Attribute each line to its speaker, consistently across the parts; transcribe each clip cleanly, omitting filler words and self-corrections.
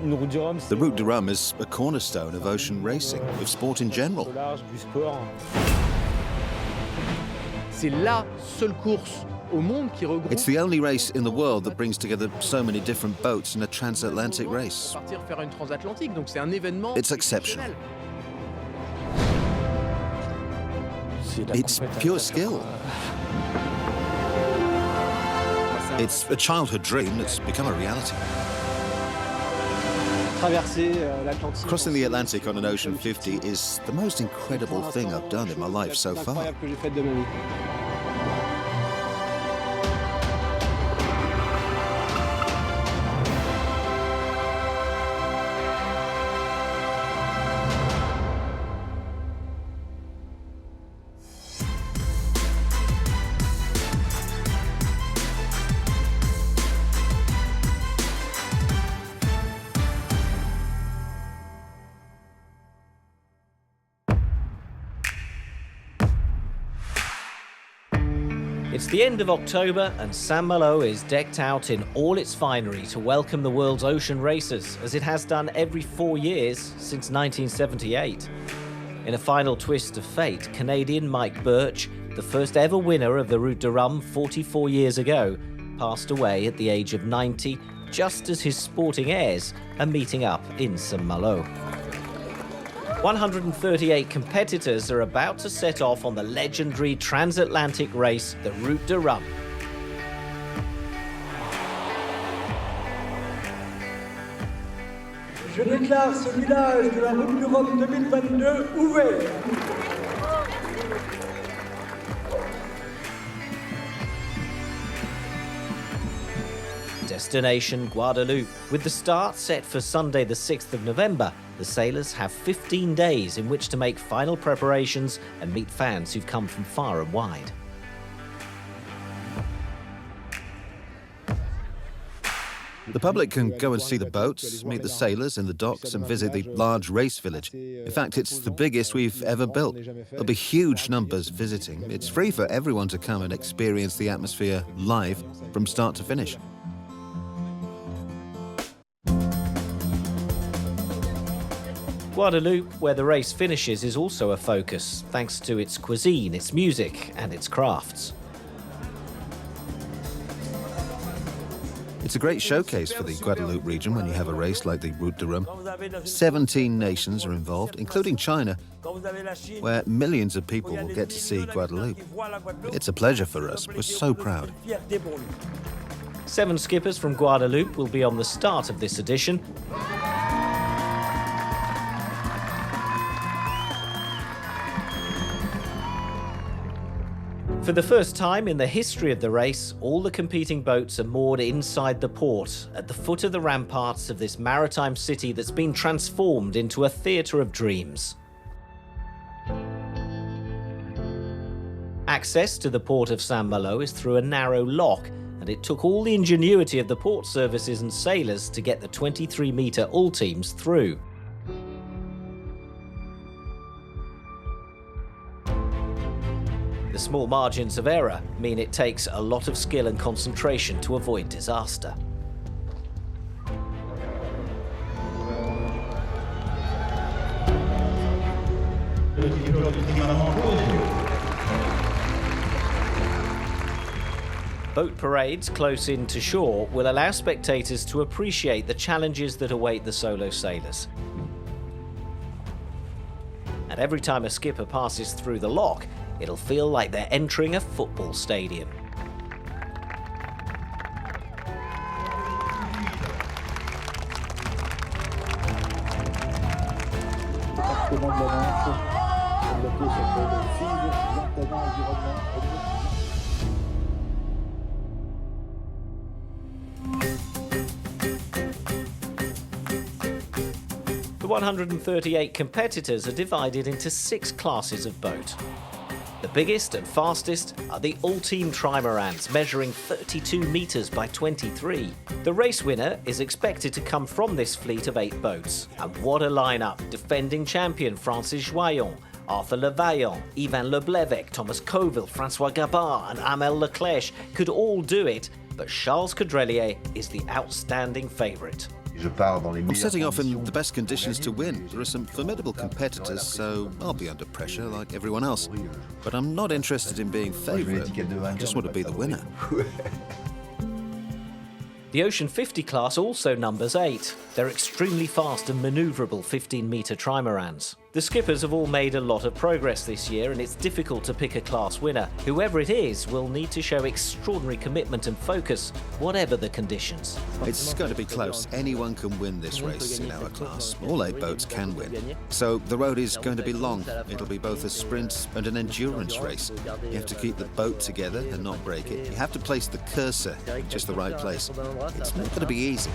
Speaker 1: The Route de Rhum is a cornerstone of ocean racing, of sport in general.
Speaker 2: C'est la seule course au monde qui regroupe.
Speaker 1: It's the only race in the world that brings together so many different boats in a transatlantic race.
Speaker 2: Partir faire une transatlantique, donc c'est un événement.
Speaker 1: It's exceptional. It's pure skill. It's a childhood dream that's become a reality. Crossing the Atlantic on an Ocean 50 is the most incredible thing I've done in my life so far.
Speaker 3: It's the end of October and Saint-Malo is decked out in all its finery to welcome the world's ocean racers, as it has done every 4 years since 1978. In a final twist of fate, Canadian Mike Birch, the first ever winner of the Route de Rhum 44 years ago, passed away at the age of 90, just as his sporting heirs are meeting up in Saint-Malo. 138 competitors are about to set off on the legendary transatlantic race, the Route de Rhum.
Speaker 4: Je déclare ce village de la Route du Rhum 2022 ouvert.
Speaker 3: Destination Guadeloupe. With the start set for Sunday the 6th of November, the sailors have 15 days in which to make final preparations and meet fans who've come from far and wide.
Speaker 1: The public can go and see the boats, meet the sailors in the docks and visit the large race village. In fact, it's the biggest we've ever built. There'll be huge numbers visiting. It's free for everyone to come and experience the atmosphere live from start to finish.
Speaker 3: Guadeloupe, where the race finishes, is also a focus, thanks to its cuisine, its music and its crafts.
Speaker 1: It's a great showcase for the Guadeloupe region when you have a race like the Route de Rhum. 17 nations are involved, including China, where millions of people will get to see Guadeloupe. It's a pleasure for us. We're so proud.
Speaker 3: 7 skippers from Guadeloupe will be on the start of this edition. For the first time in the history of the race, all the competing boats are moored inside the port, at the foot of the ramparts of this maritime city that's been transformed into a theatre of dreams. Access to the port of Saint-Malo is through a narrow lock, and it took all the ingenuity of the port services and sailors to get the 23-metre all teams through. The small margins of error mean it takes a lot of skill and concentration to avoid disaster. Boat parades close in to shore will allow spectators to appreciate the challenges that await the solo sailors. And every time a skipper passes through the lock, it'll feel like they're entering a football stadium. The 138 competitors are divided into 6 classes of boat. The biggest and fastest are the all-team trimarans, measuring 32 metres by 23. The race winner is expected to come from this fleet of 8 boats. And what a lineup! Defending champion Francis Joyon, Arthur Levaillant, Yvan Leblevec, Thomas Coville, Francois Gabard and Amel Leclerc could all do it, but Charles Caudrelier is the outstanding favourite.
Speaker 1: I'm setting off in the best conditions to win. There are some formidable competitors, so I'll be under pressure like everyone else. But I'm not interested in being favourite. I just want to be the winner.
Speaker 3: The Ocean 50 class also numbers 8. They're extremely fast and manoeuvrable 15-metre trimarans. The skippers have all made a lot of progress this year, and it's difficult to pick a class winner. Whoever it is will need to show extraordinary commitment and focus, whatever the conditions.
Speaker 1: It's going to be close. Anyone can win this race in our class. All 8 boats can win. So the road is going to be long. It'll be both a sprint and an endurance race. You have to keep the boat together and not break it. You have to place the cursor in just the right place. It's not going to be easy.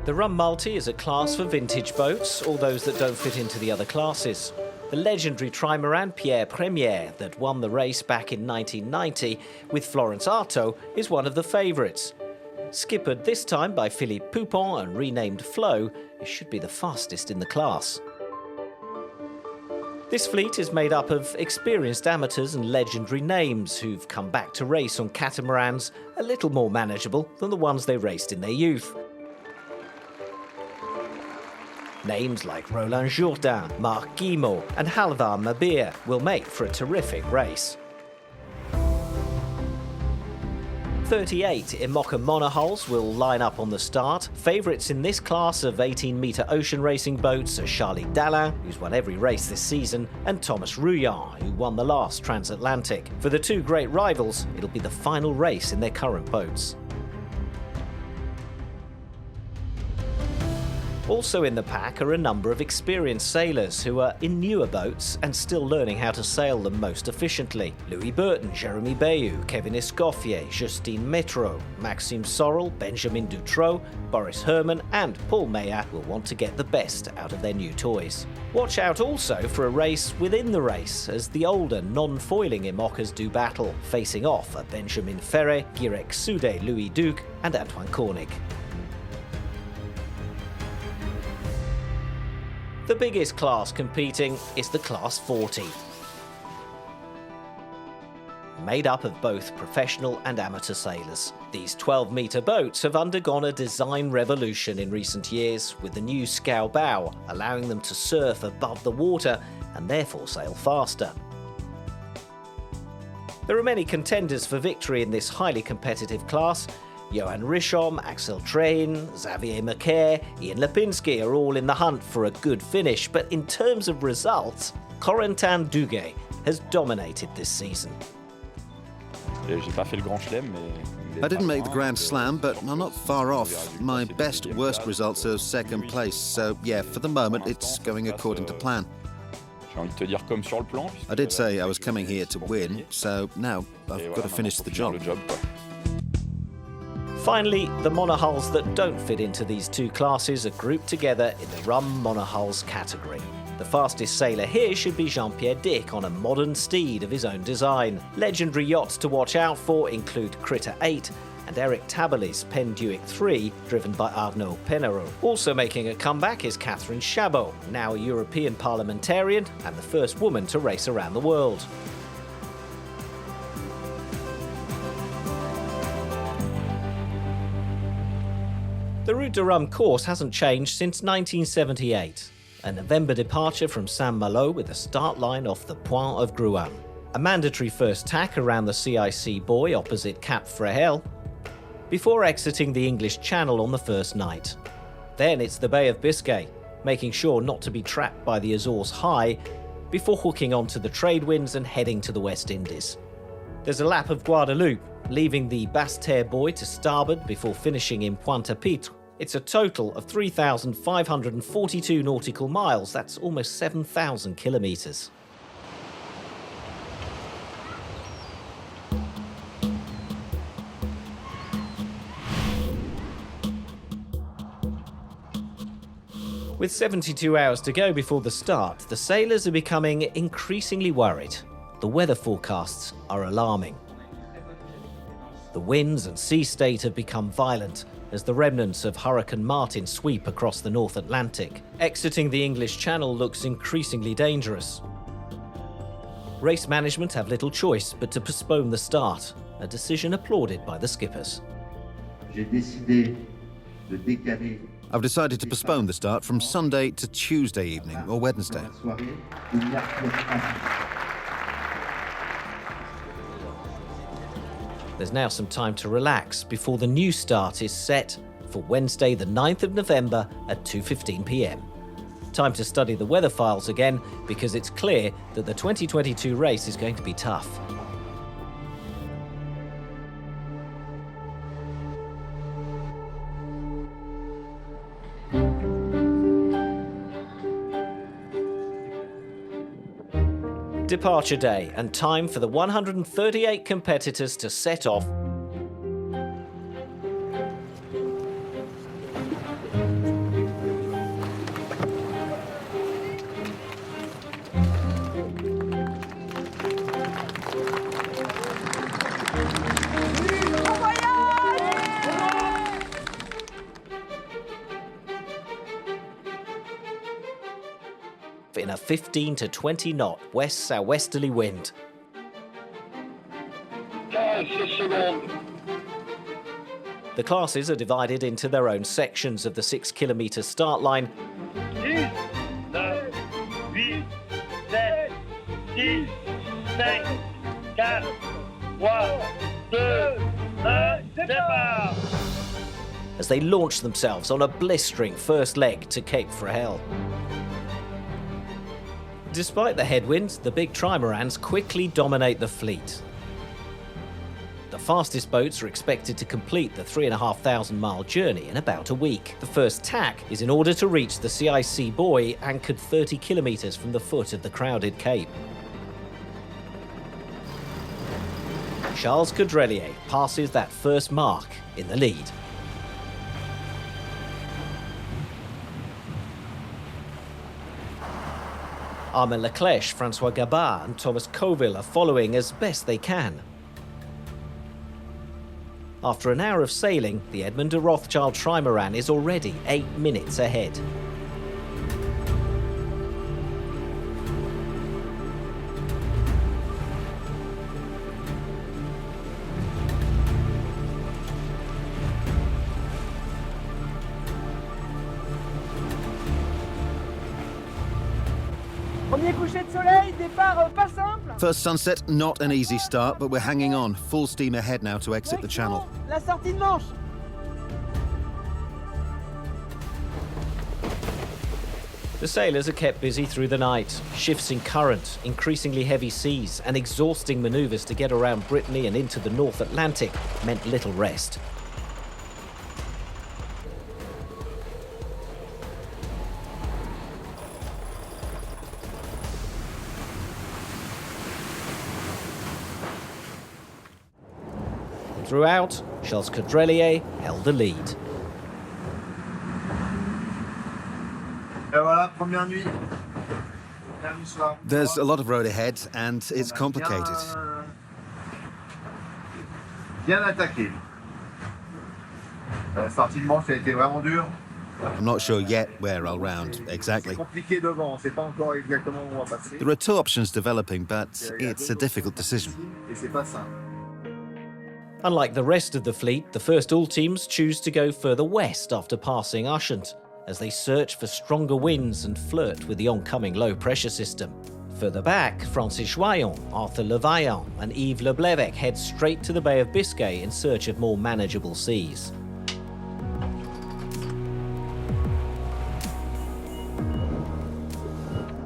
Speaker 3: The Rhum Multi is a class for vintage boats, or those that don't fit into the other classes. The legendary trimaran Pierre Premier that won the race back in 1990 with Florence Artaud is one of the favourites. Skippered this time by Philippe Poupon and renamed Flo, it should be the fastest in the class. This fleet is made up of experienced amateurs and legendary names who've come back to race on catamarans a little more manageable than the ones they raced in their youth. Names like Roland Jourdain, Marc Guillemot and Halvar Mabir will make for a terrific race. 38 IMOCA monohulls will line up on the start. Favourites in this class of 18-metre ocean racing boats are Charlie Dalin, who's won every race this season, and Thomas Rouillard, who won the last transatlantic. For the two great rivals, it'll be the final race in their current boats. Also in the pack are a number of experienced sailors who are in newer boats and still learning how to sail them most efficiently. Louis Burton, Jérémy Bayou, Kevin Escoffier, Justine Métro, Maxime Sorel, Benjamin Dutroux, Boris Herman and Paul Meyer will want to get the best out of their new toys. Watch out also for a race within the race as the older non-foiling IMOCAs do battle, facing off are Benjamin Ferret, Guirec Soudet, Louis Duc and Antoine Cornic. The biggest class competing is the Class 40. Made up of both professional and amateur sailors. These 12-metre boats have undergone a design revolution in recent years with the new scow bow, allowing them to surf above the water and therefore sail faster. There are many contenders for victory in this highly competitive class. Johan Rhum, Axel Train, Xavier Macaire, Ian Lipinski are all in the hunt for a good finish, but in terms of results, Corentin Duguay has dominated this season.
Speaker 1: I didn't make the Grand Slam, but I'm not far off. My best worst results are second place, so yeah, for the moment it's going according to plan. I did say I was coming here to win, so now I've got to finish the job.
Speaker 3: Finally, the monohulls that don't fit into these two classes are grouped together in the Rhum monohulls category. The fastest sailor here should be Jean-Pierre Dick on a modern steed of his own design. Legendary yachts to watch out for include Critter 8 and Eric Taberley's Penduic 3, driven by Arnaud Pennereau. Also making a comeback is Catherine Chabot, now a European parliamentarian and the first woman to race around the world. The Route de Rhum course hasn't changed since 1978. A November departure from Saint-Malo with a start line off the Point of Gruan. A mandatory first tack around the CIC buoy opposite Cap Fréhel, before exiting the English Channel on the first night. Then it's the Bay of Biscay, making sure not to be trapped by the Azores High, before hooking onto the trade winds and heading to the West Indies. There's a lap of Guadeloupe, leaving the Basse-Terre buoy to starboard before finishing in Pointe-à-Pitre. It's a total of 3,542 nautical miles, that's almost 7,000 kilometres. With 72 hours to go before the start, the sailors are becoming increasingly worried. The weather forecasts are alarming. The winds and sea state have become violent as the remnants of Hurricane Martin sweep across the North Atlantic. Exiting the English Channel looks increasingly dangerous. Race management have little choice but to postpone the start, a decision applauded by the skippers.
Speaker 5: J'ai décidé
Speaker 1: I've decided to postpone the start from Sunday to Tuesday evening or Wednesday.
Speaker 3: There's now some time to relax before the new start is set for Wednesday the 9th of November at 2:15 p.m. Time to study the weather files again, because it's clear that the 2022 race is going to be tough. Departure day, and time for the 138 competitors to set off. In a 15 to 20 knot west-southwesterly wind. The classes are divided into their own sections of the 6-kilometre start line.
Speaker 5: 10, 9, 8, 7, 6, 5, 4, 3, 2, 1, départ!
Speaker 3: As they launch themselves on a blistering first leg to Cape Frahel. Despite the headwinds, the big trimarans quickly dominate the fleet. The fastest boats are expected to complete the 3,500-mile journey in about a week. The first tack is in order to reach the CIC buoy anchored 30 kilometres from the foot of the crowded cape. Charles Caudrelier passes that first mark in the lead. Armand Leclerc, Francois Gabard and Thomas Coville are following as best they can. After an hour of sailing, the Edmond de Rothschild trimaran is already 8 minutes ahead.
Speaker 4: Premier coucher de soleil, départ pas simple.
Speaker 1: First sunset, not an easy start, but we're hanging on. Full steam ahead now to exit the channel.
Speaker 4: La sortie de Manche.
Speaker 3: The sailors are kept busy through the night. Shifts in current, increasingly heavy seas, and exhausting manoeuvres to get around Brittany and into the North Atlantic meant little rest. Throughout, Charles Caudrelier held the lead.
Speaker 1: There's a lot of road ahead, and it's complicated.
Speaker 6: Bien attaqué. La sortie de Manche a été vraiment dure.
Speaker 1: I'm not sure yet where I'll round exactly.
Speaker 6: Compliqué devant, c'est pas encore exactement où on va passer.
Speaker 1: There are two options developing, but it's a difficult decision.
Speaker 6: Et c'est pas simple.
Speaker 3: Unlike the rest of the fleet, the first all teams choose to go further west after passing Ushant, as they search for stronger winds and flirt with the oncoming low-pressure system. Further back, Francis Joyon, Arthur Levaillant and Yves Leblevec head straight to the Bay of Biscay in search of more manageable seas.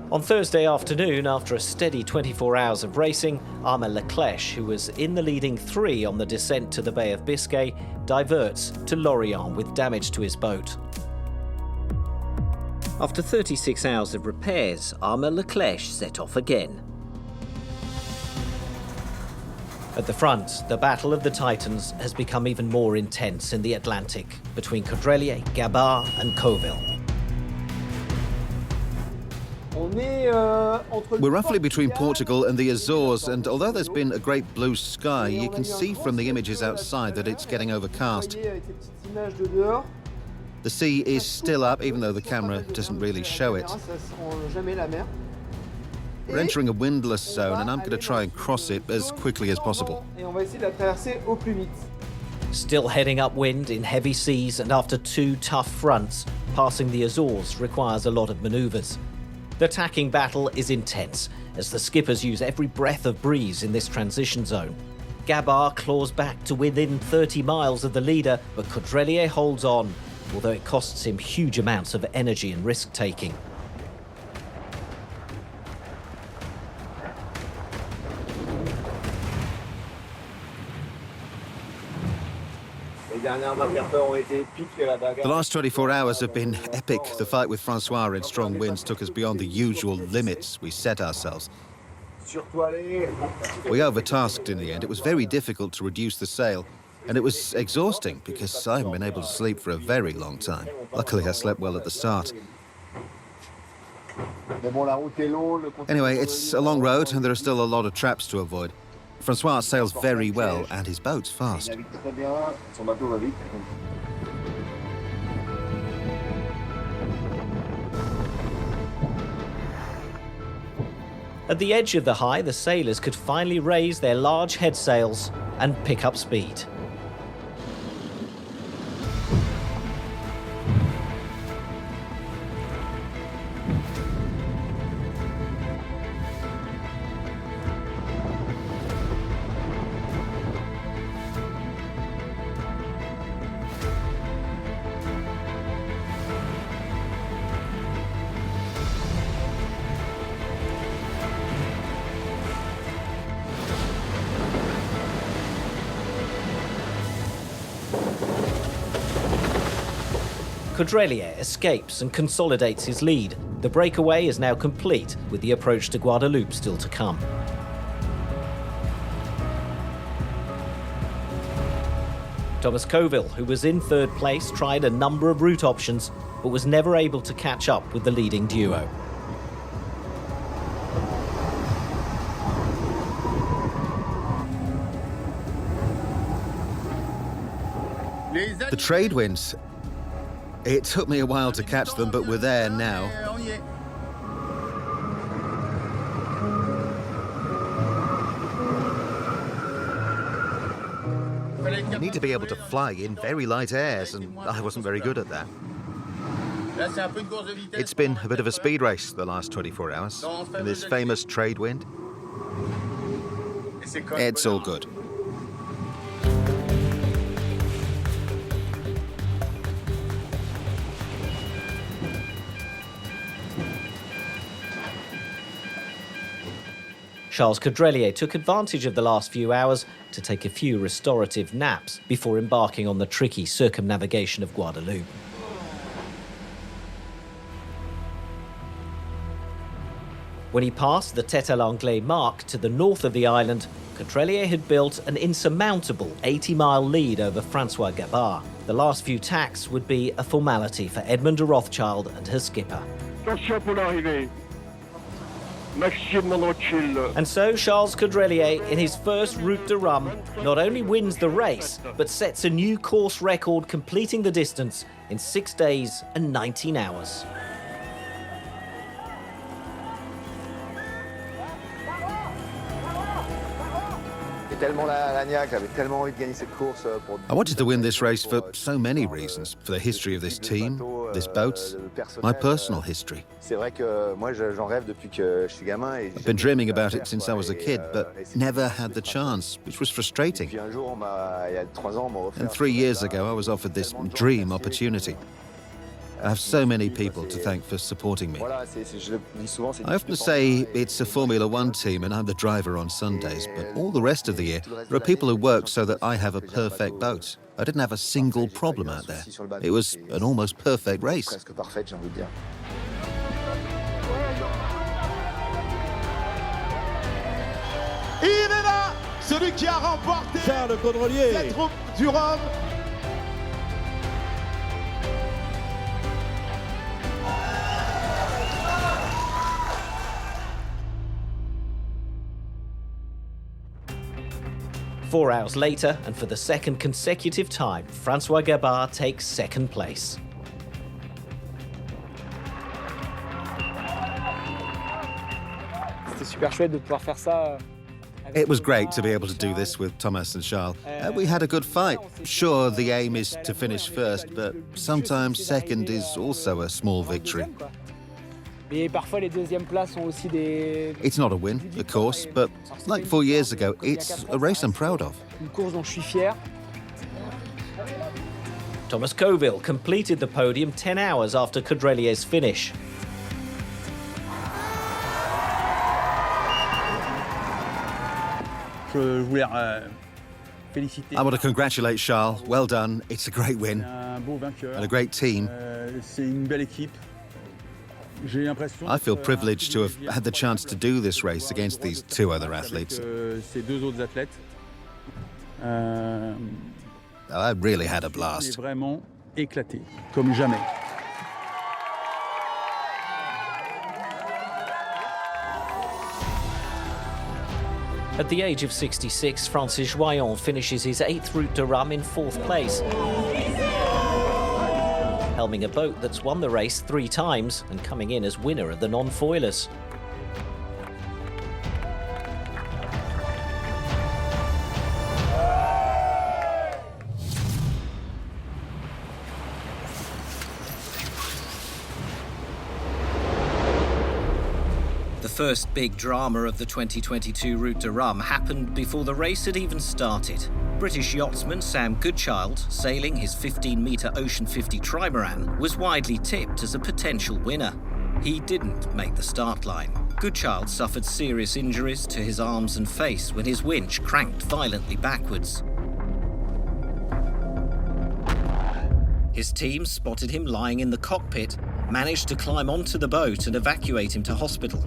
Speaker 3: On Thursday afternoon, after a steady 24 hours of racing, Armand Leclerc, who was in the leading 3 on the descent to the Bay of Biscay, diverts to Lorient with damage to his boat. After 36 hours of repairs, Armand Leclerc set off again. At the front, the Battle of the Titans has become even more intense in the Atlantic, between Caudrelier, Gabard and Coville.
Speaker 1: We're roughly between Portugal and the Azores, and although there's been a great blue sky, you can see from the images outside that it's getting overcast. The sea is still up, even though the camera doesn't really show it. We're entering a windless zone, and I'm going to try and cross it as quickly as possible.
Speaker 3: Still heading upwind in heavy seas and after 2 tough fronts, passing the Azores requires a lot of manoeuvres. The tacking battle is intense, as the skippers use every breath of breeze in this transition zone. Gabard claws back to within 30 miles of the leader, but Caudrelier holds on, although it costs him huge amounts of energy and risk-taking.
Speaker 1: The last 24 hours have been epic. The fight with Francois in strong winds took us beyond the usual limits we set ourselves. We overtasked in the end. It was very difficult to reduce the sail, and it was exhausting because I haven't been able to sleep for a very long time. Luckily, I slept well at the start. Anyway, it's a long road, and there are still a lot of traps to avoid. Francois sails very well, and his boat's fast.
Speaker 3: At the edge of the High, the sailors could finally raise their large head sails and pick up speed. Caudrelier escapes and consolidates his lead. The breakaway is now complete, with the approach to Guadeloupe still to come. Thomas Coville, who was in third place, tried a number of route options, but was never able to catch up with the leading duo.
Speaker 1: The trade winds. It took me a while to catch them, but we're there now. You need to be able to fly in very light airs, and I wasn't very good at that. It's been a bit of a speed race the last 24 hours, in this famous trade wind. It's all good.
Speaker 3: Charles Caudrelier took advantage of the last few hours to take a few restorative naps before embarking on the tricky circumnavigation of Guadeloupe. When he passed the Tête à l'Anglais mark to the north of the island, Caudrelier had built an insurmountable 80-mile lead over Francois Gabard. The last few tacks would be a formality for Edmond de Rothschild and her skipper. And so Charles Caudrelier, in his first route de Rhum, not only wins the race, but sets a new course record, completing the distance in 6 days and 19 hours.
Speaker 1: I wanted to win this race for so many reasons. For the history of this team, this boat, my personal history. I've been dreaming about it since I was a kid, but never had the chance, which was frustrating. And 3 years ago, I was offered this dream opportunity. I have so many people to thank for supporting me. I often say it's a Formula One team and I'm the driver on Sundays, but all the rest of the year, there are people who work so that I have a perfect boat. I didn't have a single problem out there. It was an almost perfect race.
Speaker 7: Il est là, celui qui a remporté cette Coupe du Rhum.
Speaker 3: 4 hours later, and for the second consecutive time, Francois Gabard takes second place.
Speaker 8: C'était super chouette de pouvoir faire ça
Speaker 1: It was great to be able to do this with Thomas and Charles. We had a good fight. Sure, the aim is to finish first, but sometimes second is also a small victory. It's not a win, of course, but like 4 years ago, it's a race I'm proud of.
Speaker 3: Thomas Coville completed the podium 10 hours after Caudrelier's finish.
Speaker 1: I want to congratulate Charles. Well done. It's a great win. And a great team. I feel privileged to have had the chance to do this race against these two other athletes. I really had a blast.
Speaker 3: At the age of 66, Francis Joyon finishes his 8th Route de Rhum in 4th place, helming a boat that's won the race 3 times and coming in as winner of the non-foilers. The first big drama of the 2022 Route de Rhum happened before the race had even started. British yachtsman Sam Goodchild, sailing his 15-metre Ocean 50 trimaran, was widely tipped as a potential winner. He didn't make the start line. Goodchild suffered serious injuries to his arms and face when his winch cranked violently backwards. His team spotted him lying in the cockpit, managed to climb onto the boat and evacuate him to hospital.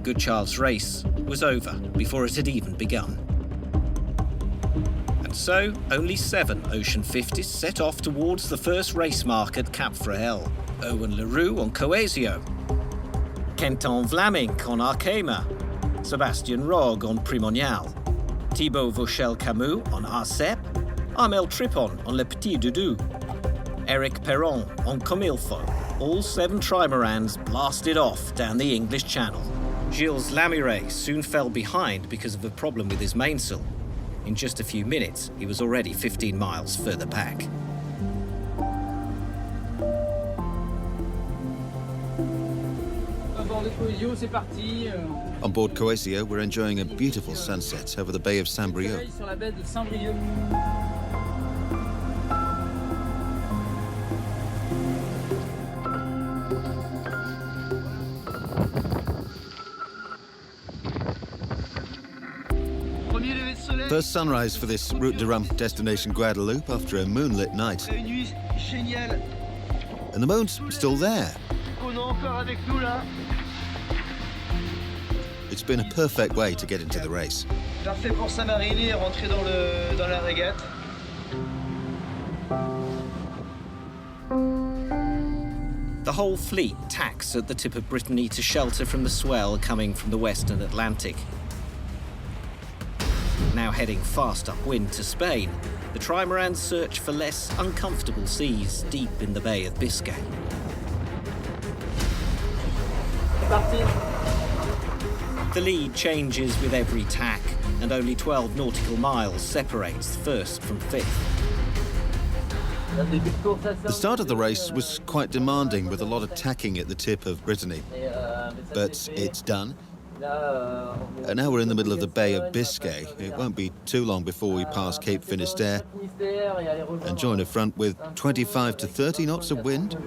Speaker 3: Goodchild's race was over before it had even begun. And so, only 7 Ocean 50s set off towards the first race mark at Cap Fréhel. Owen Leroux on Coesio, Quentin Vlamingh on Arkema, Sébastien Rogue on Primonial, Thibaut Vauchel-Camus on Arcep, Armel Tripon on Le Petit Doudou, Eric Perron on Comilfo. All 7 trimarans blasted off down the English Channel. Gilles Lamire soon fell behind because of a problem with his mainsail. In just a few minutes, he was already 15 miles further back.
Speaker 1: On board Coesio, we're enjoying a beautiful sunset over the Bay of Saint-Brieuc. First sunrise for this Route de Rhum destination Guadeloupe after a moonlit night. And the moon's still there. It's been a perfect way to get into the race.
Speaker 3: The whole fleet tacks at the tip of Brittany to shelter from the swell coming from the western Atlantic. Now heading fast upwind to Spain, the trimarans search for less uncomfortable seas deep in the Bay of Biscay. The lead changes with every tack, and only 12 nautical miles separates first from fifth.
Speaker 1: The start of the race was quite demanding with a lot of tacking at the tip of Brittany. But it's done. And now we're in the middle of the Bay of Biscay. It won't be too long before we pass Cape Finisterre and join a front with 25 to 30 knots of wind.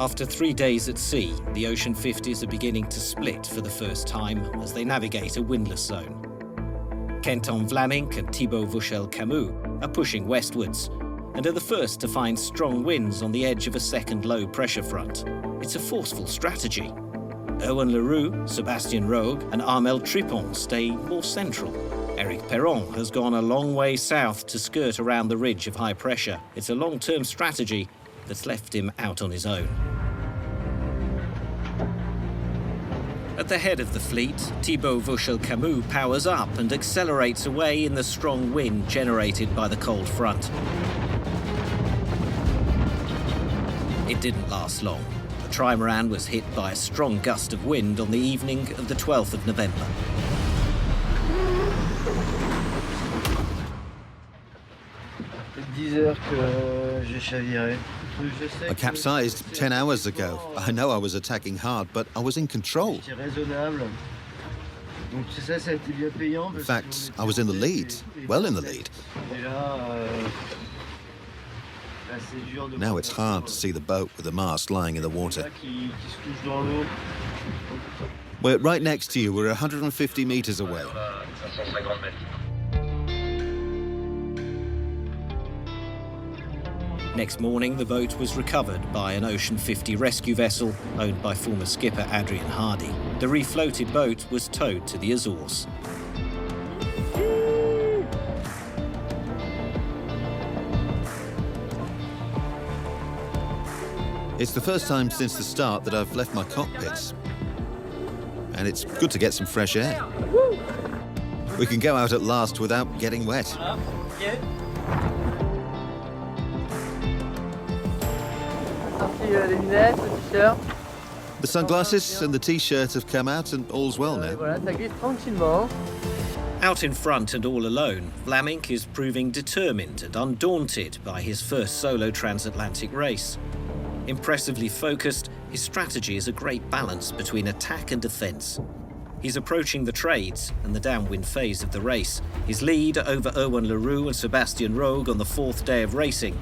Speaker 3: After 3 days at sea, the Ocean 50s are beginning to split for the first time as they navigate a windless zone. Quentin Vlamingh and Thibaut Vauchel-Camus are pushing westwards and are the first to find strong winds on the edge of a second low-pressure front. It's a forceful strategy. Owen Leroux, Sébastien Rogue and Armel Tripon stay more central. Eric Perron has gone a long way south to skirt around the ridge of high pressure. It's a long-term strategy that's left him out on his own. At the head of the fleet, Thibaut Vauchel-Camus powers up and accelerates away in the strong wind generated by the cold front. It didn't last long. The trimaran was hit by a strong gust of wind on the evening of the 12th of November.
Speaker 1: I capsized 10 hours ago. I know I was attacking hard, but I was in control. In fact, I was in the lead, well in the lead. Now it's hard to see the boat with the mast lying in the water. We're right next to you. We're 150 meters away.
Speaker 3: Next morning, the boat was recovered by an Ocean 50 rescue vessel owned by former skipper Adrian Hardy. The refloated boat was towed to the Azores.
Speaker 1: It's the first time since the start that I've left my cockpits. And it's good to get some fresh air. We can go out at last without getting wet. The sunglasses and the t-shirt have come out and all's well now.
Speaker 3: Out in front and all alone, Vlaminck is proving determined and undaunted by his first solo transatlantic race. Impressively focused, his strategy is a great balance between attack and defence. He's approaching the trades and the downwind phase of the race. His lead over Erwan Leroux and Sébastien Rogue on the 4th day of racing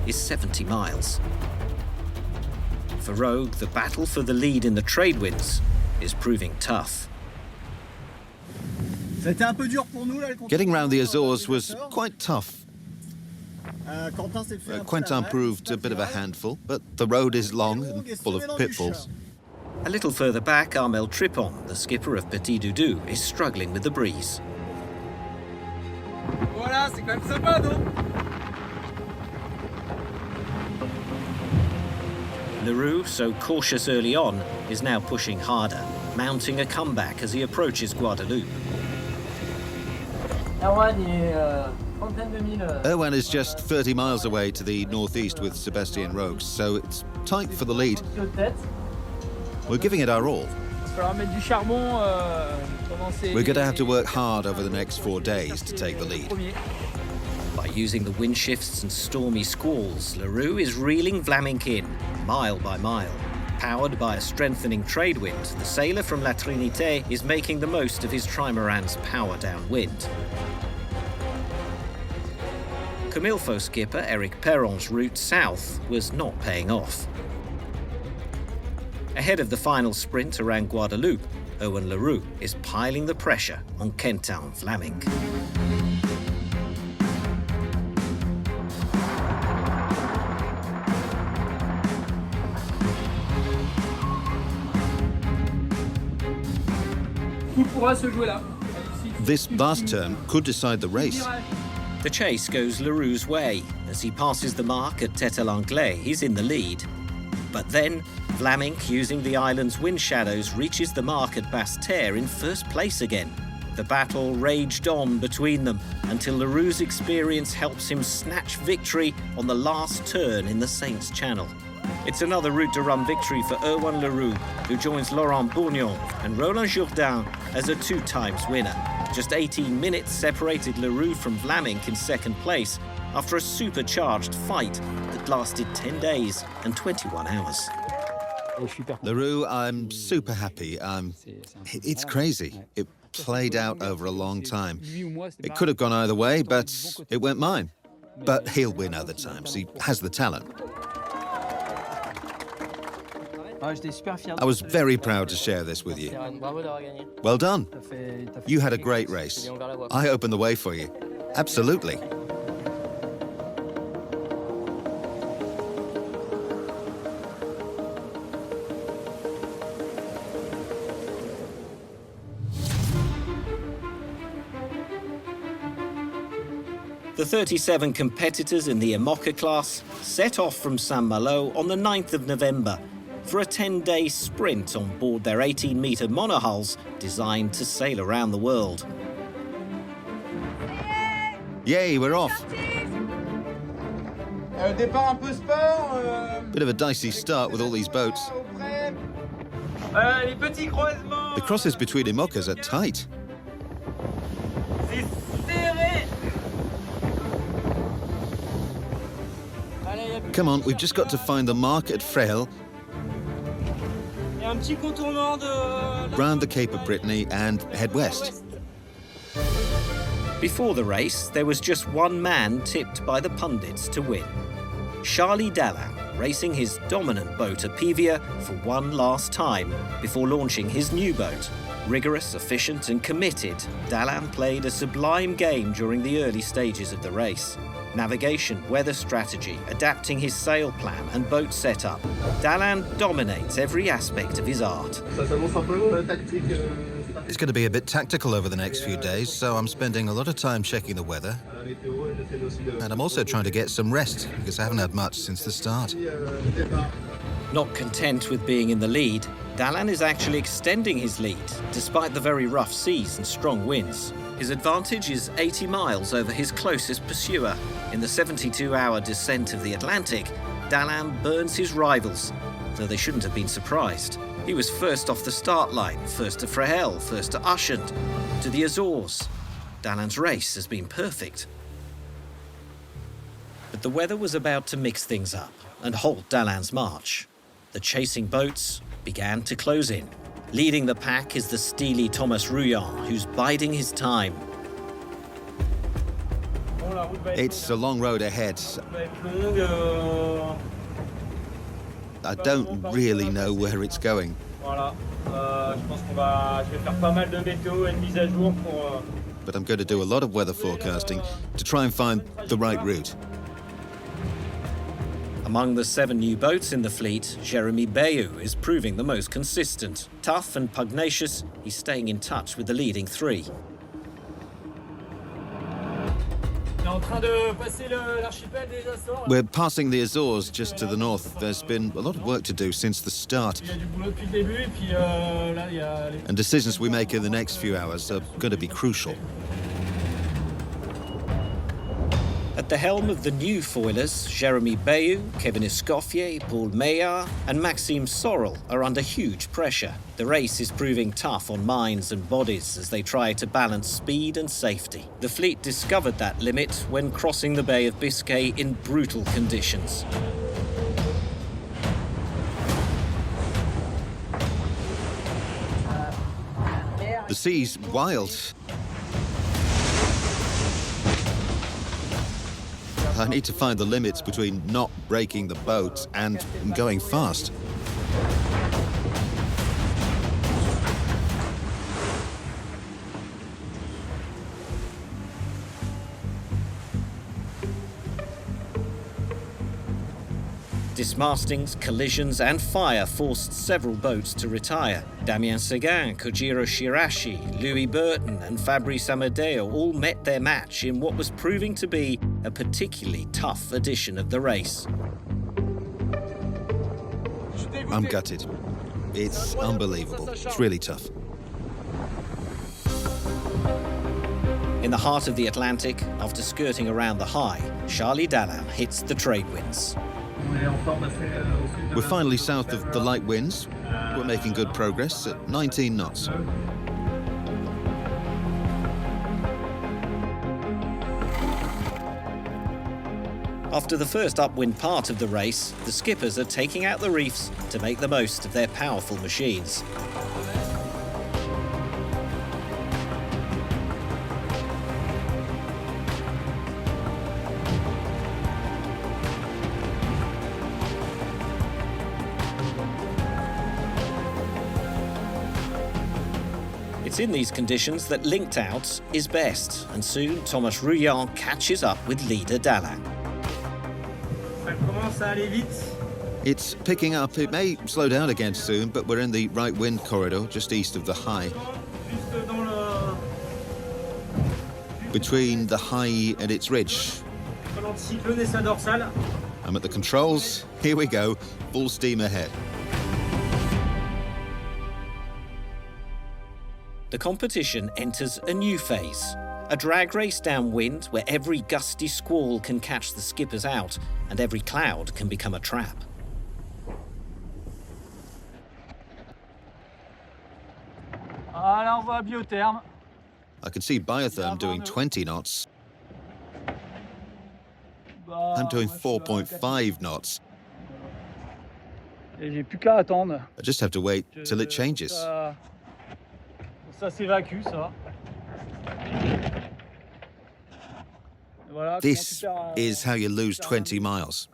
Speaker 3: is 70 miles. For Rogue, the battle for the lead in the trade winds is proving tough.
Speaker 1: Getting round the Azores was quite tough. Quentin proved a bit of a handful, but the road is long and full of pitfalls.
Speaker 3: A little further back, Armel Tripon, the skipper of Petit Doudou, is struggling with the breeze. Leroux, so cautious early on, is now pushing harder, mounting a comeback as he approaches Guadeloupe.
Speaker 1: Erwan is just 30 miles away to the northeast with Sébastien Rogue, so it's tight for the lead. We're giving it our all. We're going to have to work hard over the next 4 days to take the lead.
Speaker 3: By using the wind shifts and stormy squalls, Leroux is reeling Vlaminck in, mile by mile. Powered by a strengthening trade wind, the sailor from La Trinité is making the most of his trimaran's power downwind. Comilfo skipper Eric Perron's route south was not paying off. Ahead of the final sprint around Guadeloupe, Erwan Leroux is piling the pressure on Quentin Vlaminck.
Speaker 1: This last turn could decide the race.
Speaker 3: The chase goes Leroux's way. As he passes the mark at Tête à l'Anglais, he's in the lead. But then, Vlaminck, using the island's wind shadows, reaches the mark at Basse-Terre in first place again. The battle raged on between them until Leroux's experience helps him snatch victory on the last turn in the Saints Channel. It's another Route de Rhum victory for Erwan Leroux, who joins Laurent Bourgnon and Roland Jourdain as a 2-times winner. Just 18 minutes separated Leroux from Vlaminck in second place after a supercharged fight that lasted 10 days and 21 hours.
Speaker 1: Leroux, I'm super happy. It's crazy. It played out over a long time. It could have gone either way, but it went mine. But he'll win other times. He has the talent. I was very proud to share this with you. Well done. You had a great race. I opened the way for you. Absolutely.
Speaker 3: The 37 competitors in the IMOCA class set off from Saint-Malo on the 9th of November for a 10-day sprint on board their 18-metre monohulls designed to sail around the world.
Speaker 1: Yay, we're off.
Speaker 7: Départ un peu sport.
Speaker 1: Bit of a dicey start with all these boats.
Speaker 4: Les petits croisements.
Speaker 1: The crosses between Imokas are tight.
Speaker 4: C'est serré. Allez, y a plus
Speaker 1: Come on, we've just got to find the mark at Frail,
Speaker 4: y a un petit contournement de.
Speaker 1: round the Cape of Brittany and head west.
Speaker 3: Before the race, there was just one man tipped by the pundits to win. Charlie Dallain, racing his dominant boat Apivia for one last time before launching his new boat. Rigorous, efficient and committed, Dallain played a sublime game during the early stages of the race. Navigation, weather strategy, adapting his sail plan and boat setup. Dallain dominates every aspect of his art.
Speaker 6: Ça s'annonce un peu tactique.
Speaker 1: It's going to be a bit tactical over the next few days, so I'm spending a lot of time checking the weather. And I'm also trying to get some rest, because I haven't had much since the start.
Speaker 3: Not content with being in the lead, Dallain is actually extending his lead, despite the very rough seas and strong winds. His advantage is 80 miles over his closest pursuer. In the 72-hour descent of the Atlantic, Dallain burns his rivals, though they shouldn't have been surprised. He was first off the start line, first to Frehel, first to Ushant, to the Azores. Dallain's race has been perfect. But the weather was about to mix things up and halt Dallain's march. The chasing boats began to close in. Leading the pack is the steely Thomas Rhum, who's biding his time.
Speaker 1: It's a long road ahead. I don't really know where it's going.
Speaker 4: Voilà. Je pense je vais faire pas mal de météo et de mise à jour pour.
Speaker 1: But I'm going to do a lot of weather forecasting to try and find the right route.
Speaker 3: Among the 7 new boats in the fleet, Jeremy Bayou is proving the most consistent. Tough and pugnacious, he's staying in touch with the leading 3.
Speaker 1: We're passing the Azores just to the north. There's been a lot of work to do since the start. And decisions we make in the next few hours are going to be crucial.
Speaker 3: At the helm of the new foilers, Jeremy Bayou, Kevin Escoffier, Paul Maillard and Maxime Sorel are under huge pressure. The race is proving tough on minds and bodies as they try to balance speed and safety. The fleet discovered that limit when crossing the Bay of Biscay in brutal conditions.
Speaker 1: The sea's wild. I need to find the limits between not breaking the boat and going fast.
Speaker 3: Dismastings, collisions and fire forced several boats to retire. Damien Seguin, Kojiro Shirashi, Louis Burton and Fabrice Amadeo all met their match in what was proving to be a particularly tough edition of the race.
Speaker 1: I'm gutted. It's unbelievable. It's really tough.
Speaker 3: In the heart of the Atlantic, after skirting around the high, Charlie Dallain hits the trade winds.
Speaker 1: We're finally south of the light winds. We're making good progress at 19 knots.
Speaker 3: After the first upwind part of the race, the skippers are taking out the reefs to make the most of their powerful machines. It's in these conditions that linked out is best, and soon Thomas Rhum catches up with leader Dallain.
Speaker 1: It's picking up. It may slow down again soon, but we're in the right wind corridor, just east of the high. Between the high and its ridge. I'm at the controls. Here we go. Full steam ahead.
Speaker 3: The competition enters a new phase. A drag race downwind where every gusty squall can catch the skippers out and every cloud can become a trap.
Speaker 4: Voilà, on va à biotherme.
Speaker 1: I can see Biotherm doing 20 knots. I'm doing 4.5 knots.
Speaker 4: Et j'ai plus qu'à attendre.
Speaker 1: I just have to wait till it changes.
Speaker 4: Ça s'évacue, ça. Voilà,
Speaker 1: This is how you lose 20 miles.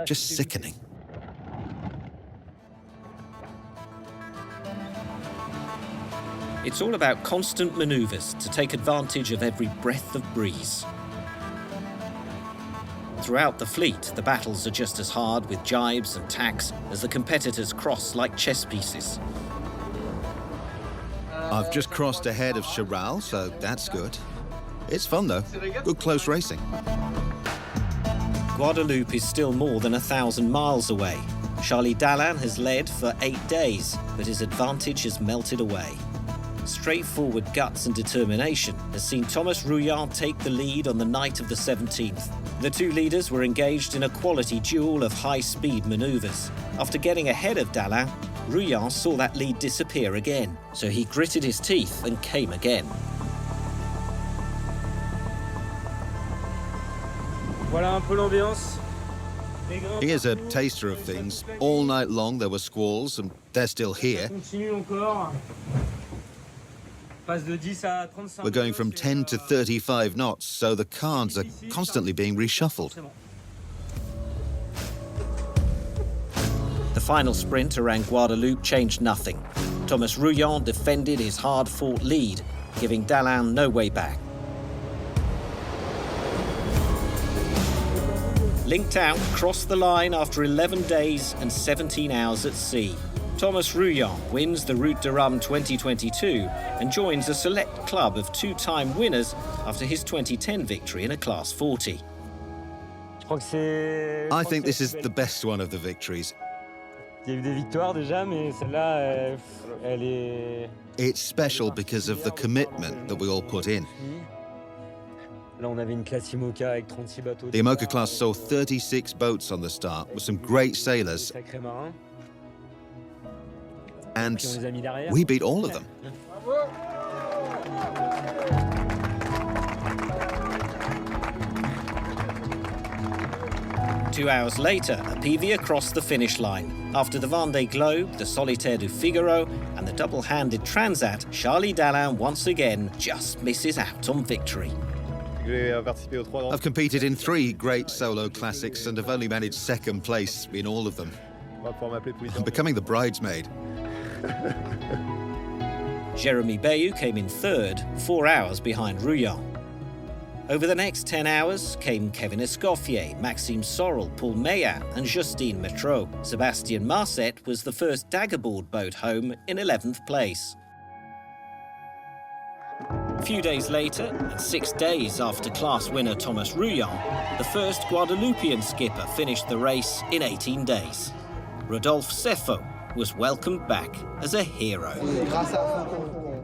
Speaker 1: Just sickening.
Speaker 3: It's all about constant manoeuvres to take advantage of every breath of breeze. Throughout the fleet, the battles are just as hard with jibes and tacks as the competitors cross like chess pieces.
Speaker 1: I've just crossed ahead of Charal, so that's good. It's fun though, good close racing.
Speaker 3: Guadeloupe is still more than 1,000 miles away. Charlie Dalin has led for 8 days, but his advantage has melted away. Straightforward guts and determination has seen Thomas Rhum take the lead on the night of the 17th. The two leaders were engaged in a quality duel of high-speed manoeuvres. After getting ahead of Dalin, Rhum saw that lead disappear again, so he gritted his teeth and came again.
Speaker 4: Voilà un peu l'ambiance.
Speaker 1: Here's a taster of things. All night long there were squalls, and they're still here.
Speaker 4: Continue encore. Passe de 10 à 35.
Speaker 1: We're going from 10 to 35 knots, so the cards are constantly being reshuffled.
Speaker 3: The final sprint around Guadeloupe changed nothing. Thomas Rhum defended his hard-fought lead, giving Dalin no way back. Linked out, crossed the line after 11 days and 17 hours at sea. Thomas Rhum wins the Route de Rhum 2022 and joins a select club of two-time winners after his 2010 victory in a Class 40.
Speaker 1: I think this is the best one of the victories.
Speaker 8: Il y a eu des victoires déjà, mais celle-là, elle est...
Speaker 1: It's special because of the commitment that we all put in.
Speaker 8: Là, on avait une classe IMOCA avec 36 bateaux.
Speaker 1: The IMOCA class saw 36 boats on the start with some great sailors,
Speaker 8: Sacré marin.
Speaker 1: and
Speaker 8: Puis on les a mis derrière.
Speaker 1: we beat all of them.
Speaker 3: Two hours later, a PV across the finish line. After the Vendée Globe, the Solitaire du Figaro, and the double-handed Transat, Charlie Dalin once again just misses out on victory.
Speaker 1: I've competed in 3 great solo classics and have only managed second place in all of them. I'm becoming the bridesmaid.
Speaker 3: Jeremy Bayou came in third, 4 hours behind Rhum. Over the next 10 hours came Kevin Escoffier, Maxime Sorel, Paul Meillat and Justine Metreau. Sébastien Marcet was the first daggerboard boat home in 11th place. A few days later, and 6 days after class winner Thomas Rhum, the first Guadeloupean skipper finished the race in 18 days. Rodolphe Seffo was welcomed back as a hero.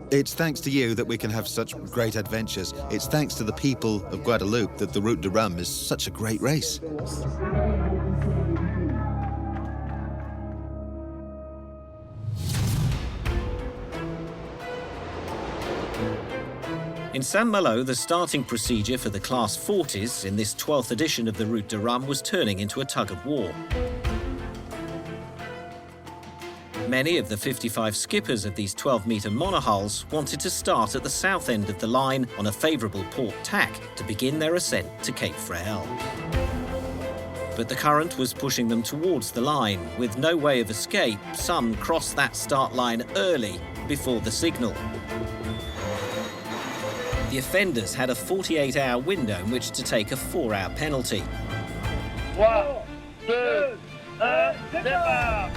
Speaker 1: It's thanks to you that we can have such great adventures. It's thanks to the people of Guadeloupe that the Route de Rhum is such a great race.
Speaker 3: In Saint-Malo, the starting procedure for the Class 40s in this 12th edition of the Route de Rhum was turning into a tug-of-war. Many of the 55 skippers of these 12-metre monohulls wanted to start at the south end of the line on a favourable port tack to begin their ascent to Cape Freyel. But the current was pushing them towards the line. With no way of escape, some crossed that start line early before the signal. The offenders had a 48-hour window in which to take a 4-hour penalty.
Speaker 5: 3, 2, 1, départ!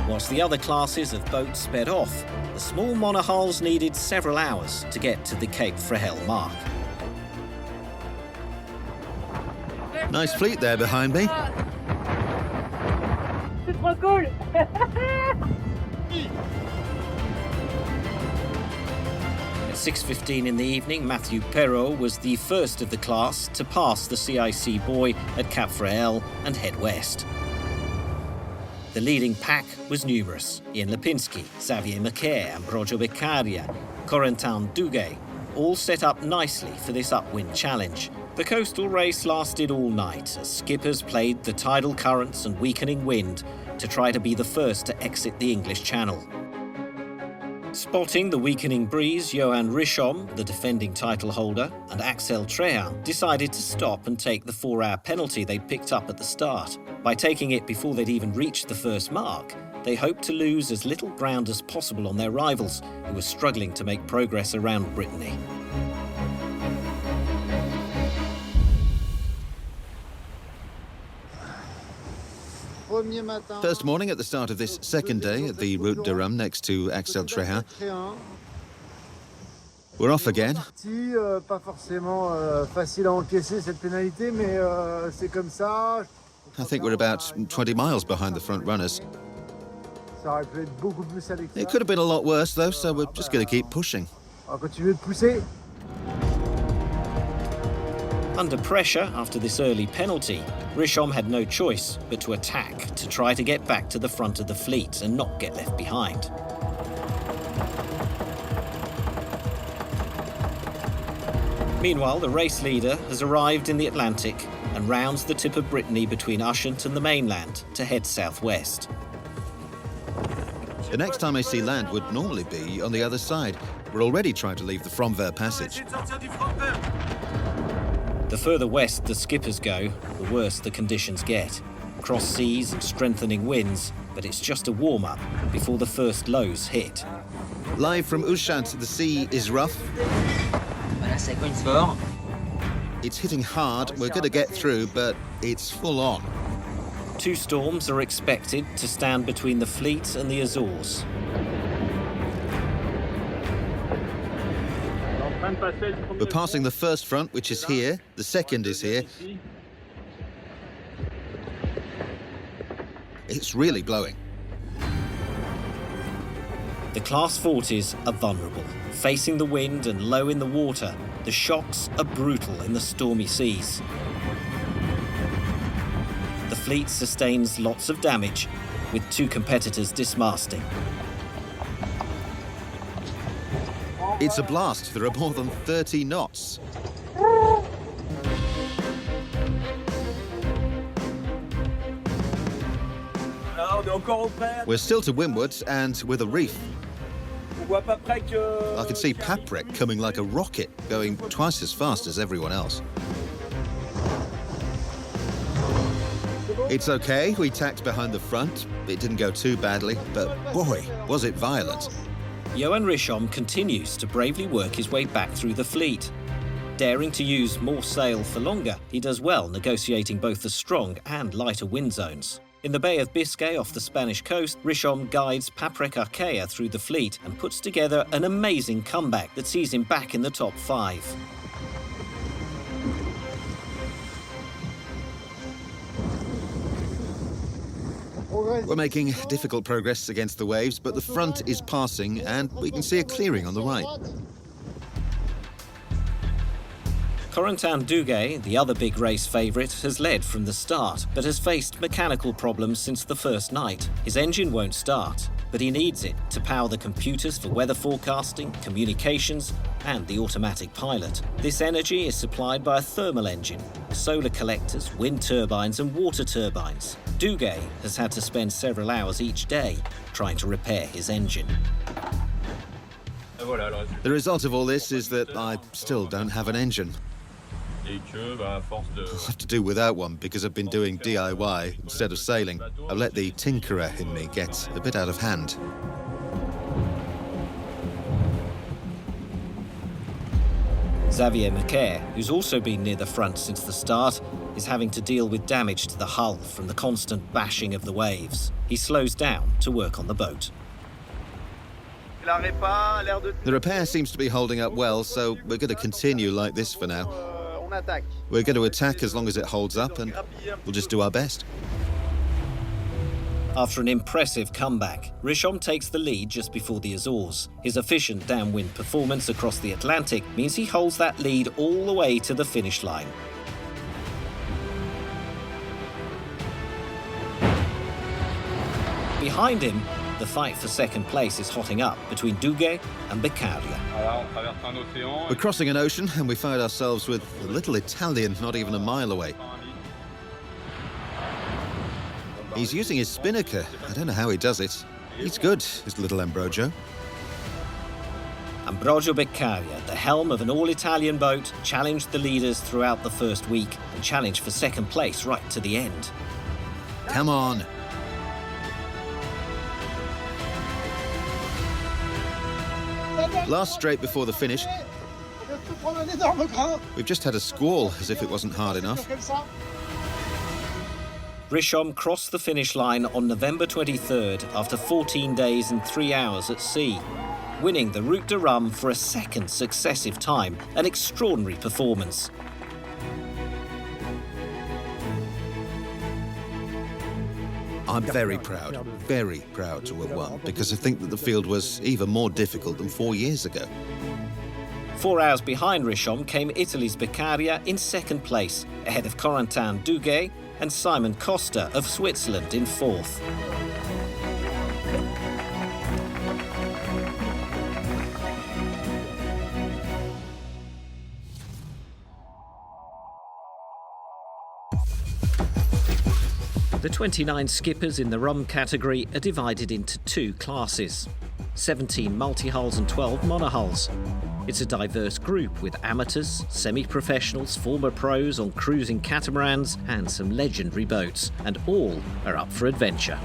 Speaker 3: Whilst the other classes of boats sped off, the small monohulls needed several hours to get to the Cape Freyel mark.
Speaker 1: Nice fleet there behind me.
Speaker 4: C'est trop cool.
Speaker 3: At 6:15 in the evening, Matthew Perrault was the first of the class to pass the CIC buoy at Cap Freyel and head west. The leading pack was numerous. Ian Lipinski, Xavier Macaire, Ambrogio Beccaria, Corentin Duguay, all set up nicely for this upwind challenge. The coastal race lasted all night as skippers played the tidal currents and weakening wind to try to be the first to exit the English Channel. Spotting the weakening breeze, Johan Rhum, the defending title holder, and Axel Trehan decided to stop and take the 4-hour penalty they'd picked up at the start. By taking it before they'd even reached the first mark, they hoped to lose as little ground as possible on their rivals, who were struggling to make progress around Brittany.
Speaker 1: First morning at the start of this second day at the Route de Rhum next to Axel Trehan. We're off again.
Speaker 6: Pas forcément facile à encaisser cette pénalité, mais c'est comme ça.
Speaker 1: I think we're about 20 miles behind the front runners.
Speaker 6: Ça aurait pu être beaucoup plus avec ça.
Speaker 1: It could have been a lot worse though, so we're just going to keep pushing.
Speaker 6: On va continuer de pousser.
Speaker 3: Under pressure after this early penalty, Rhum had no choice but to attack to try to get back to the front of the fleet and not get left behind. Meanwhile, the race leader has arrived in the Atlantic and rounds the tip of Brittany between Ushant and the mainland to head southwest.
Speaker 1: The next time I see land would normally be on the other side. We're already trying to leave the Fromvert passage.
Speaker 3: The further west the skippers go, the worse the conditions get. Cross seas and strengthening winds, but it's just a warm-up before the first lows hit.
Speaker 1: Live from Ushant, the sea is rough. It's hitting hard. We're going to get through, but it's full on.
Speaker 3: 2 storms are expected to stand between the fleet and the Azores.
Speaker 1: We're passing the first front, which is here. The second is here. It's really blowing.
Speaker 3: The Class 40s are vulnerable. Facing the wind and low in the water, the shocks are brutal in the stormy seas. The fleet sustains lots of damage, with 2 competitors dismasting.
Speaker 1: It's a blast. There are more than 30 knots. We're still to windward and with a reef. I can see Paprec coming like a rocket, going twice as fast as everyone else. It's okay, we tacked behind the front. It didn't go too badly, but boy, was it violent.
Speaker 3: Johan Rhum continues to bravely work his way back through the fleet. Daring to use more sail for longer, he does well negotiating both the strong and lighter wind zones. In the Bay of Biscay off the Spanish coast, Rhum guides Paprec Archaea through the fleet and puts together an amazing comeback that sees him back in the top 5.
Speaker 1: We're making difficult progress against the waves, but the front is passing and we can see a clearing on the right.
Speaker 3: Corentin Duguay, the other big race favourite, has led from the start, but has faced mechanical problems since the first night. His engine won't start, but he needs it to power the computers for weather forecasting, communications, and the automatic pilot. This energy is supplied by a thermal engine, solar collectors, wind turbines, and water turbines. Duguay has had to spend several hours each day trying to repair his engine.
Speaker 1: The result of all this is that I still don't have an engine. I'll have to do without one because I've been doing DIY instead of sailing. I've let the tinkerer in me get a bit out of hand.
Speaker 3: Xavier Macaire, who's also been near the front since the start, is having to deal with damage to the hull from the constant bashing of the waves. He slows down to work on the boat.
Speaker 1: The repair seems to be holding up well, so we're going to continue like this for now. We're going to attack as long as it holds up, and we'll just do our best.
Speaker 3: After an impressive comeback, Rhum takes the lead just before the Azores. His efficient downwind performance across the Atlantic means he holds that lead all the way to the finish line. behind him, the fight for second place is hotting up between Duguay and Beccaria.
Speaker 1: We're crossing an ocean and we find ourselves with a little Italian not even a mile away. He's using his spinnaker. I don't know how he does it. He's good, this little Ambrogio.
Speaker 3: Ambrogio Beccaria, at the helm of an all-Italian boat, challenged the leaders throughout the first week and challenged for second place right to the end.
Speaker 1: Come on. Last straight before the finish. We've just had a squall, as if it wasn't hard enough.
Speaker 3: Rhum crossed the finish line on November 23rd after 14 days and 3 hours at sea, winning the Route de Rhum for a second successive time, an extraordinary performance.
Speaker 1: I'm very proud to have won, because I think that the field was even more difficult than 4 years ago.
Speaker 3: 4 hours behind Rhum came Italy's Beccaria in second place, ahead of Corentin Duguay and Simon Costa of Switzerland in fourth. The 29 skippers in the Rhum category are divided into two classes: 17 multi-hulls and 12 monohulls. It's a diverse group with amateurs, semi-professionals, former pros on cruising catamarans and some legendary boats, and all are up for adventure.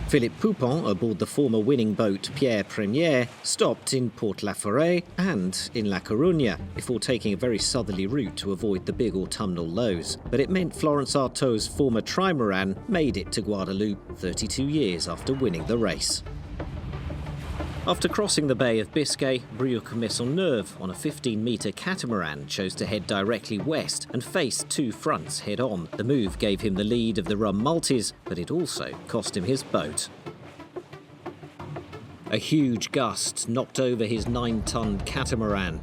Speaker 3: Philippe Poupon, aboard the former winning boat Pierre Premier, stopped in Port-la-Forêt and in La Coruña before taking a very southerly route to avoid the big autumnal lows. But it meant Florence Artaud's former trimaran made it to Guadeloupe 32 years after winning the race. After crossing the Bay of Biscay, Briouc-Maisonneuve on a 15-metre catamaran chose to head directly west and face two fronts head-on. The move gave him the lead of the Rhum multis, but it also cost him his boat. A huge gust knocked over his 9-ton catamaran.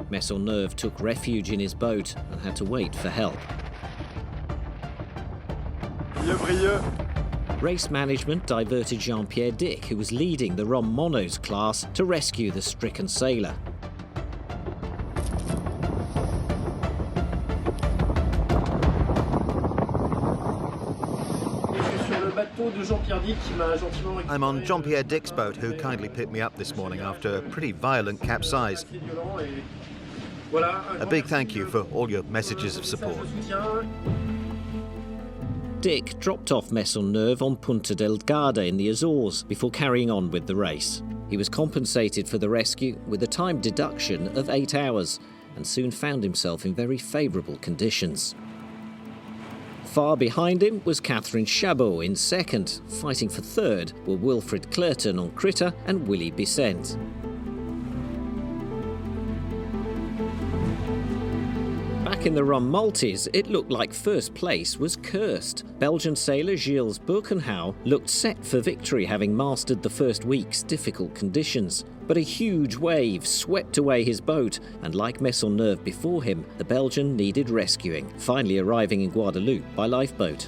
Speaker 3: Maisonneuve took refuge in his boat and had to wait for help. Race management diverted Jean-Pierre Dick, who was leading the Rhum Monos class, to rescue the stricken sailor.
Speaker 1: I'm on Jean-Pierre Dick's boat, who kindly picked me up this morning after a pretty violent capsize. A big thank you for all your messages of support.
Speaker 3: Dick dropped off Maisonneuve on Punta del Garda in the Azores before carrying on with the race. He was compensated for the rescue with a time deduction of 8 hours and soon found himself in very favourable conditions. Far behind him was Catherine Chabot in second. Fighting for third were Wilfred Clerton on Critter and Willie Bissent. Back in the Rhum multis, it looked like first place was cursed. Belgian sailor Gilles Birkenhau looked set for victory, having mastered the first week's difficult conditions. But a huge wave swept away his boat, and like Maisonneuve before him, the Belgian needed rescuing, finally arriving in Guadeloupe by lifeboat.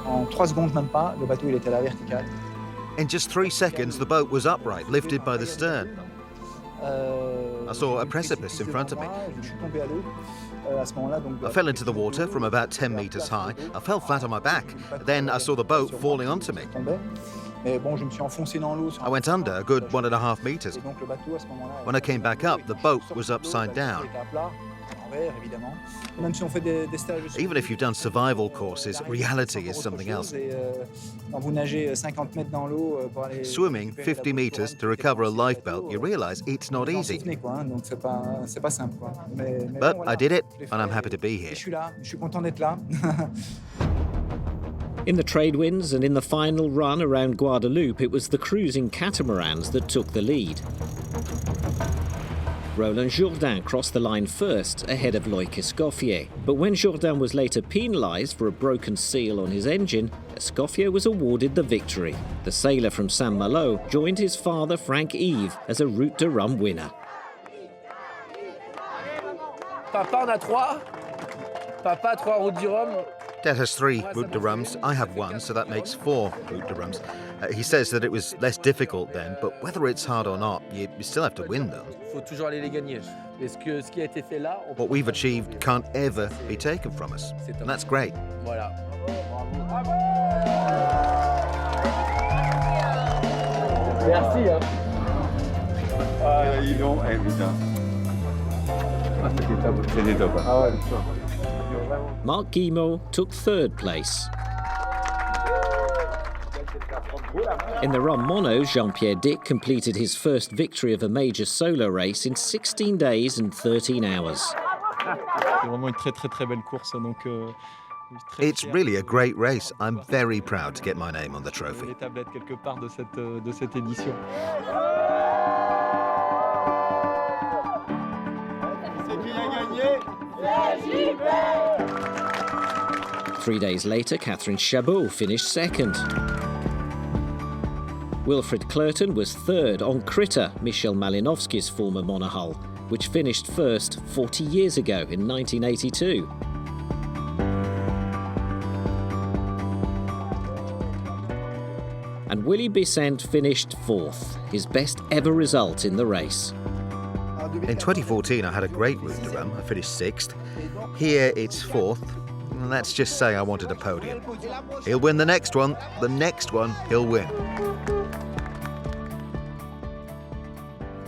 Speaker 9: En 3 secondes même pas, le bateau il était à la verticale.
Speaker 1: In just 3 seconds, the boat was upright, lifted by the stern. I saw a precipice in front of me. I fell into the water from about 10 meters high. I fell flat on my back. Then I saw the boat falling onto me. I went under a good 1.5 meters. When I came back up, the boat was upside down. Even if you've done survival courses, reality is something else. Swimming 50 meters to recover a lifebelt, you realize it's not easy. But I did it, and I'm happy to be here.
Speaker 3: In the trade winds and in the final run around Guadeloupe, it was the cruising catamarans that took the lead. Roland Jourdain crossed the line first, ahead of Loïc Escoffier. But when Jourdain was later penalised for a broken seal on his engine, Escoffier was awarded the victory. The sailor from Saint-Malo joined his father Frank Yves as a Route de Rhum winner.
Speaker 2: Papa en a 3. Papa 3 Route du Rhum.
Speaker 1: Dad has 3 Route de Rhums. I have 1, so that makes 4 Route de Rhums. He says that it was less difficult then, but whether it's hard or not, you still have to win them.
Speaker 2: Faut toujours aller les gagner. Et ce qui a été fait là,
Speaker 1: What we've achieved can't ever be taken from us, and that's great.
Speaker 2: voilà. Merci.
Speaker 5: Ils l'ont évident. C'était top.
Speaker 2: Ah ouais,
Speaker 3: Marc Guillemot took 3rd place. In the Rhum Mono, Jean-Pierre Dick completed his first victory of a major solo race in 16 days and 13 hours.
Speaker 1: It's really a great race. I'm very proud to get my name on the trophy.
Speaker 3: Three days later, Catherine Chabot finished 2nd. Wilfred Clerton was 3rd on Critter, Michel Malinowski's former monohull, which finished 1st 40 years ago in 1982. And Willy Bissent finished 4th, his best ever result in the race.
Speaker 1: In 2014, I had a great Route de Rhum. I finished 6th. Here, it's 4th. Let's just say I wanted a podium. He'll win the next one. The next one, he'll win.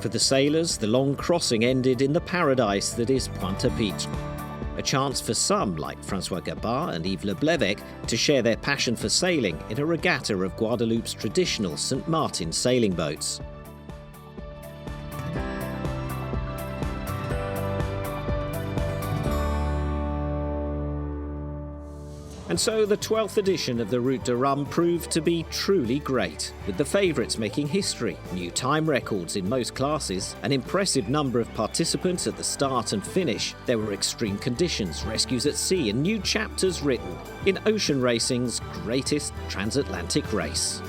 Speaker 3: For the sailors, the long crossing ended in the paradise that is Pointe-à-Pitre. A chance for some, like François Gabard and Yves Le Blevec, to share their passion for sailing in a regatta of Guadeloupe's traditional St. Martin sailing boats. And so the 12th edition of the Route de Rhum proved to be truly great, with the favourites making history, new time records in most classes, an impressive number of participants at the start and finish. There were extreme conditions, rescues at sea, and new chapters written in ocean racing's greatest transatlantic race.